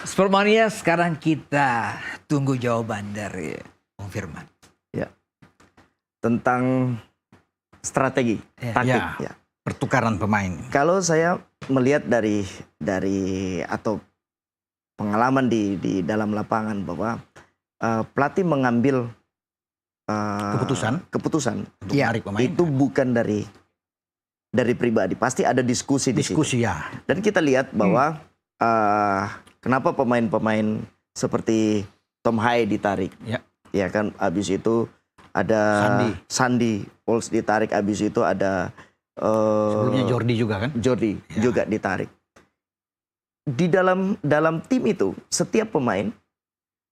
Sportmania, sekarang kita tunggu jawaban dari Bung Firman. Ya. Tentang strategi, taktik. Ya. Pertukaran pemain. Kalau saya melihat dari atau pengalaman di dalam lapangan bahwa pelatih mengambil keputusan untuk menarik pemain itu bukan dari pribadi, pasti ada diskusi di situ. Ya. Dan kita lihat bahwa kenapa pemain-pemain seperti Tom Hai ditarik, ya kan, habis itu ada Sandy Walsh ditarik, habis itu ada sebelumnya Jordi juga kan? Jordi juga ditarik. Di dalam tim itu setiap pemain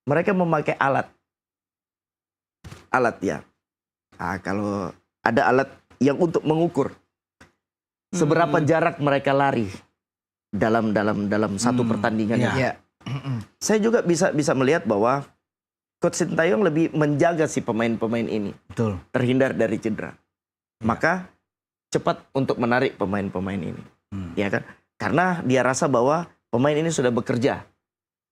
mereka memakai alat ya. Kalau ada alat yang untuk mengukur seberapa jarak mereka lari dalam satu pertandingan. Saya juga bisa melihat bahwa Coach Sintayong lebih menjaga si pemain-pemain ini. Betul. Terhindar dari cedera. Maka cepat untuk menarik pemain-pemain ini. Ya kan? Karena dia rasa bahwa pemain ini sudah bekerja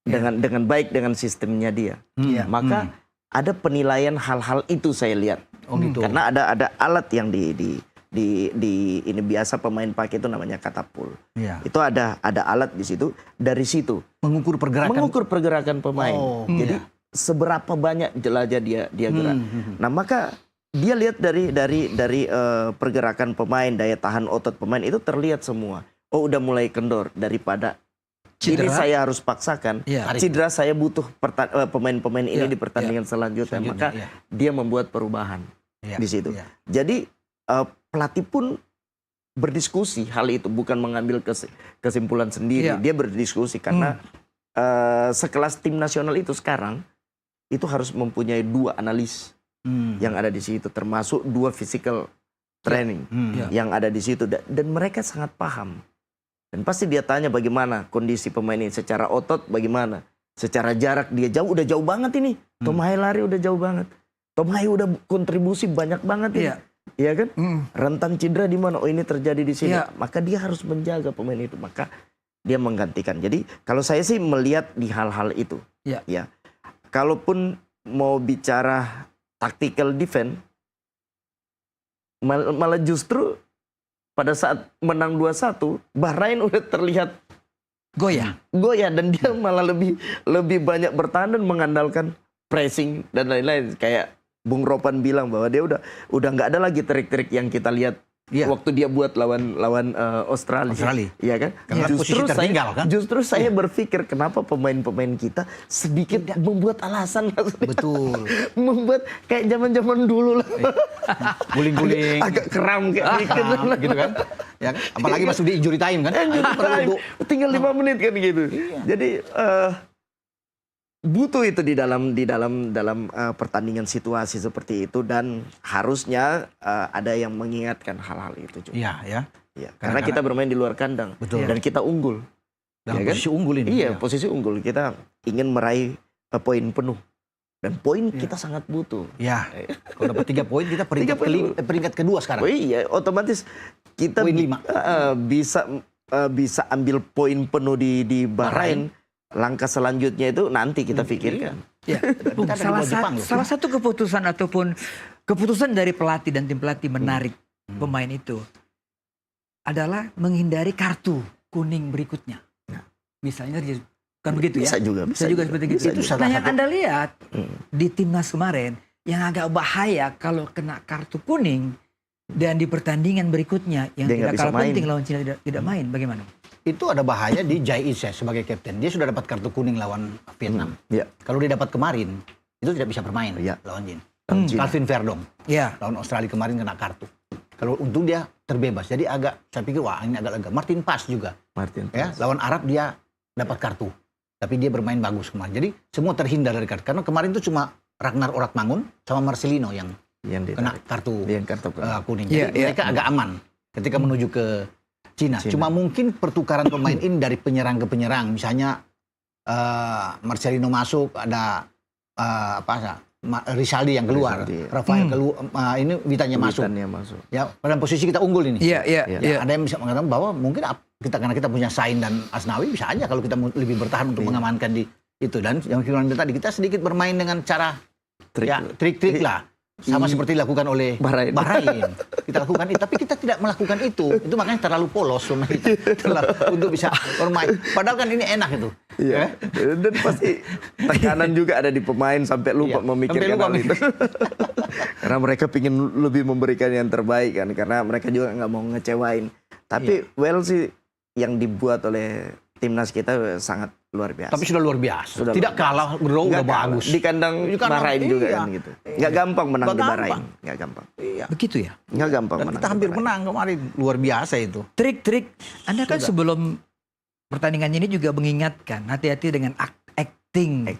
dengan baik dengan sistemnya dia. Maka ada penilaian hal-hal itu saya lihat. Gitu. Karena ada alat yang ini biasa pemain pakai, itu namanya katapul. Itu ada alat di situ. Dari situ mengukur pergerakan pemain. Jadi seberapa banyak jelajah dia gerak. Nah, maka dia lihat dari pergerakan pemain, daya tahan otot pemain itu terlihat semua. Oh, udah mulai kendor daripada cedera. Ini saya harus paksakan. Cedera, saya butuh pemain-pemain ini di pertandingan selanjutnya. Maka dia membuat perubahan di situ. Jadi pelatih pun berdiskusi hal itu, bukan mengambil kesimpulan sendiri. Dia berdiskusi karena sekelas tim nasional itu sekarang itu harus mempunyai 2 analis yang ada di situ, termasuk 2 physical training yang ada di situ, dan mereka sangat paham. Dan pasti dia tanya bagaimana kondisi pemain ini secara otot, bagaimana secara jarak dia udah jauh banget ini. Tom Hai lari udah jauh banget. Tom Hai udah kontribusi banyak banget ini. Iya kan? Rentan cedera di mana? Oh, ini terjadi di sini. Maka dia harus menjaga pemain itu. Maka dia menggantikan. Jadi kalau saya sih melihat di hal-hal itu. Ya. Kalaupun mau bicara tactical defense, malah justru pada saat menang 2-1, Bahrain udah terlihat goyah, dan dia malah lebih banyak bertahan dan mengandalkan pressing dan lain-lain. Kayak Bung Ropan bilang bahwa dia udah nggak ada lagi trik-trik yang kita lihat waktu dia buat lawan Australia. Iya kan? Karena posisi tertinggal kan? Justru saya berpikir kenapa pemain-pemain kita sedikit membuat alasan. Betul. Membuat kayak zaman-zaman dulu lah. Guling-guling. Agak keram kayak gitu kan? Ya, apalagi masuk di injury time kan? Tinggal 5 menit kan gitu. Jadi butuh itu di dalam pertandingan situasi seperti itu, dan harusnya ada yang mengingatkan hal-hal itu juga. Iya. Karena kita bermain di luar kandang. Betul. Dan kita unggul. Dalam posisi unggul ini. Iya, posisi unggul. Kita ingin meraih poin penuh. Dan poin kita sangat butuh. Ya. Kalau dapat 3 poin kita peringkat kedua sekarang. Oh iya, otomatis kita poin 5. Bisa ambil poin penuh di Bahrain. Langkah selanjutnya itu nanti kita pikirkan. Salah satu keputusan ataupun keputusan dari pelatih dan tim pelatih menarik pemain itu adalah menghindari kartu kuning berikutnya. Misalnya kan begitu bisa ya? Bisa juga seperti itu. Nah, yang Anda lihat di timnas kemarin yang agak bahaya kalau kena kartu kuning dan di pertandingan berikutnya yang tidak kalah penting lawan Cina tidak main, bagaimana? Itu ada bahaya di Jai Ise sebagai kapten. Dia sudah dapat kartu kuning lawan Vietnam. Kalau dia dapat kemarin, itu tidak bisa bermain lawan Jin. Calvin Verdong lawan Australia kemarin kena kartu. Kalau untung dia terbebas. Jadi saya pikir wah ini agak lega. Martin Paes juga. Lawan Arab dia dapat kartu. Tapi dia bermain bagus kemarin. Jadi semua terhindar dari kartu. Karena kemarin itu cuma Ragnar Oratmangun sama Marcelino yang kena kartu kuning. Jadi mereka agak aman ketika menuju ke Cina. Cuma mungkin pertukaran pemain ini dari penyerang ke penyerang. Misalnya Marcelino masuk, ada Rizaldi yang keluar, Rafael keluar, ini Witannya masuk. Ya, pada posisi kita unggul ini. Iya. Ada yang bisa mengatakan bahwa mungkin karena kita punya Sain dan Asnawi bisa aja kalau kita lebih bertahan untuk mengamankan di itu. Dan yang tadi kita sedikit bermain dengan cara trik-trik lah. Sama seperti dilakukan oleh Bahrain. Kita lakukan itu, tapi kita tidak melakukan itu. Itu makanya terlalu polos untuk bisa bermain. Padahal kan ini enak itu. Iya. Dan pasti tekanan juga ada di pemain sampai lupa memikirkan hal itu. Karena mereka ingin lebih memberikan yang terbaik kan. Karena mereka juga nggak mau ngecewain. Tapi sih yang dibuat oleh timnas kita sangat luar biasa. Tapi sudah luar biasa. Tidak kalah, udah bagus. Di kandang Bahrain juga kan gitu. Nggak gampang menang di Bahrain. Nggak gampang. Iya. Begitu ya? Nggak gampang menang. Kita hampir menang kemarin. Luar biasa itu. Trik-trik. Anda kan sebelum pertandingan ini juga mengingatkan. Hati-hati dengan acting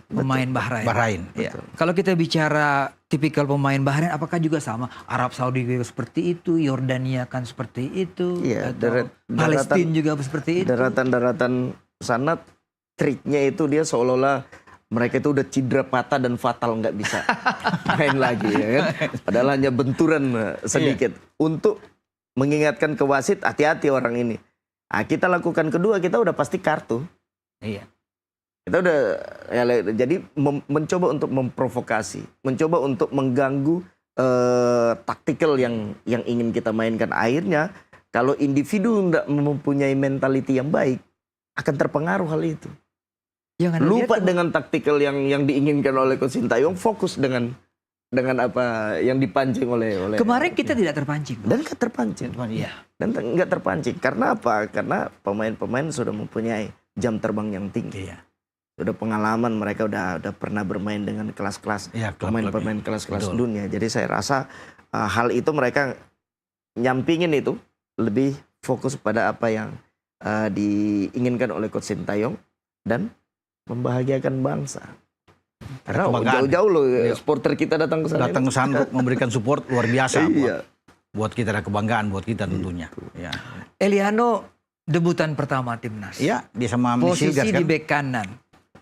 pemain Bahrain. Ya. Kalau kita bicara tipikal pemain Bahrain, apakah juga sama? Arab Saudi juga seperti itu, Yordania kan seperti itu, iya, Palestina juga seperti itu. Daratan sana triknya itu dia seolah-olah mereka itu udah cedera patah dan fatal nggak bisa main lagi, ya kan? Padahal hanya benturan sedikit untuk mengingatkan ke wasit, hati-hati orang ini. Nah, kita lakukan kedua, kita udah pasti kartu. Iya. Kita udah jadi mencoba untuk memprovokasi, mencoba untuk mengganggu taktikal yang ingin kita mainkan. Akhirnya kalau individu tidak mempunyai mentality yang baik, akan terpengaruh hal itu. Lupa dengan taktikal yang diinginkan oleh Coach Sintayong, fokus dengan apa yang dipancing oleh kemarin kita tidak terpancing. Dan nggak terpancing. Dan nggak terpancing. Karena apa? Karena pemain-pemain sudah mempunyai jam terbang yang tinggi. Iya. Sudah pengalaman, mereka udah pernah bermain dengan kelas-kelas pemain-pemain kelas-kelas dunia. Jadi saya rasa hal itu mereka nyampingin itu, lebih fokus pada apa yang diinginkan oleh Coach Sintayong dan membahagiakan bangsa. Karena jauh-jauh loh supporter kita datang ke sana. Datang ke sana memberikan support luar biasa buat kita, ada kebanggaan buat kita tentunya. Ya. Eliano debutan pertama timnas. Iya, dia sama posisi Misilgas, di bek kanan.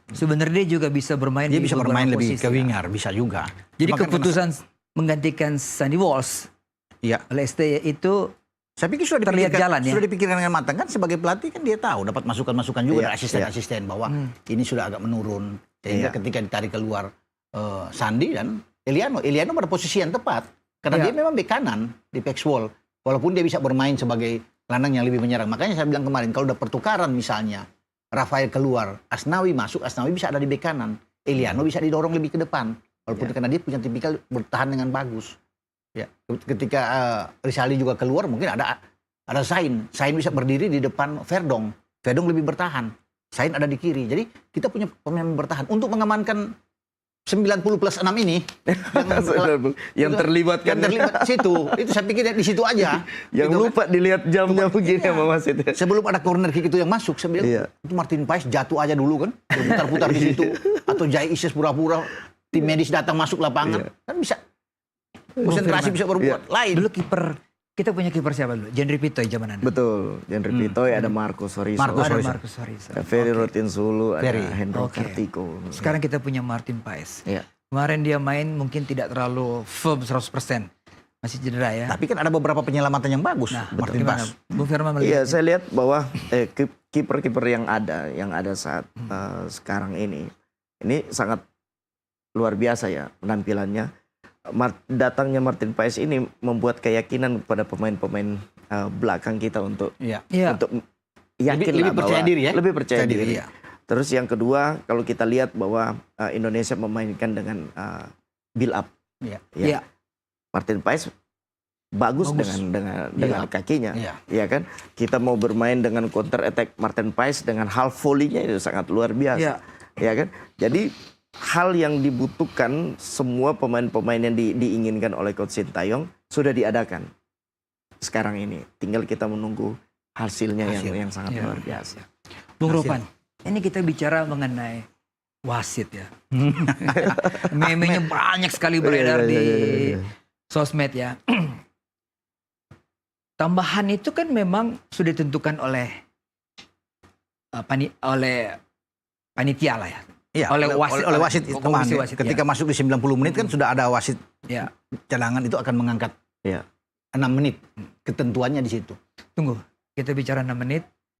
Sebenarnya dia juga bisa bermain. Dia bisa bermain lebih ke winger, bisa juga. Jadi keputusan menggantikan Sandy Walsh oleh STY itu, saya pikir sudah terlihat jalan ya. Sudah dipikirkan dengan matang, kan sebagai pelatih kan dia tahu dapat masukan-masukan juga dari asisten-asisten bahwa ini sudah agak menurun. Sehingga ketika ditarik keluar Sandi dan Eliano pada posisi yang tepat. Karena dia memang bek kanan di Pexwall. Walaupun dia bisa bermain sebagai gelandang yang lebih menyerang. Makanya saya bilang kemarin, kalau udah pertukaran misalnya, Rafael keluar, Asnawi masuk, Asnawi bisa ada di bek kanan. Eliano bisa didorong lebih ke depan. Walaupun karena dia punya tipikal bertahan dengan bagus. Ya, ketika Rizaldi juga keluar, mungkin ada Sain. Sain bisa berdiri di depan Verdong. Verdong lebih bertahan. Sain ada di kiri. Jadi kita punya pemain bertahan untuk mengamankan 90+6 ini yang terlibat situ. Itu saya pikir di situ aja. Yang gitu, lupa dilihat jamnya begini sama wasit. Sebelum ada corner kick itu yang masuk, saya bilang itu Martin Paes jatuh aja dulu kan, putar-putar di situ, atau Jai Isis pura-pura tim medis datang masuk lapangan, kan bisa konsentrasi, bisa berbuat lain. Dulu kita punya kiper siapa dulu? Jenry Pitoy zaman Anda. Betul, Jenry Pitoy, ada Marcos Soriso. Ferry Rotinsulu, ada Hendro Kartiko. Sekarang kita punya Martin Paes. Iya. Kemarin dia main mungkin tidak terlalu firm 100%. Masih cedera ya. Tapi kan ada beberapa penyelamatan yang bagus. Nah, Martin Paes. Bu Firman melihat. Iya, saya lihat bahwa kiper-kiper yang ada saat sekarang ini sangat luar biasa ya penampilannya. Datangnya Martin Paes ini membuat keyakinan kepada pemain-pemain belakang kita untuk yakin lebih percaya diri ya. Lebih percaya diri. Ya. Terus yang kedua, kalau kita lihat bahwa Indonesia memainkan dengan build up. Iya. Martin Paes bagus. dengan kakinya. Ya kan? Kita mau bermain dengan counter attack, Martin Paes dengan half volley-nya itu sangat luar biasa. Ya kan? Jadi hal yang dibutuhkan semua pemain-pemain yang diinginkan oleh Coach Sintayong sudah diadakan sekarang ini. Tinggal kita menunggu hasilnya yang sangat luar biasa. Bung Ropan, ini kita bicara mengenai wasit ya. Meme-nya banyak sekali beredar di sosmed ya. Tambahan itu kan memang sudah ditentukan oleh panitia lah ya. Ya, oleh wasit komisi wasit. Ketika masuk di 90 menit kan sudah ada wasit cadangan itu akan mengangkat 6 menit. Ketentuannya di situ. Tunggu, kita bicara 6 menit.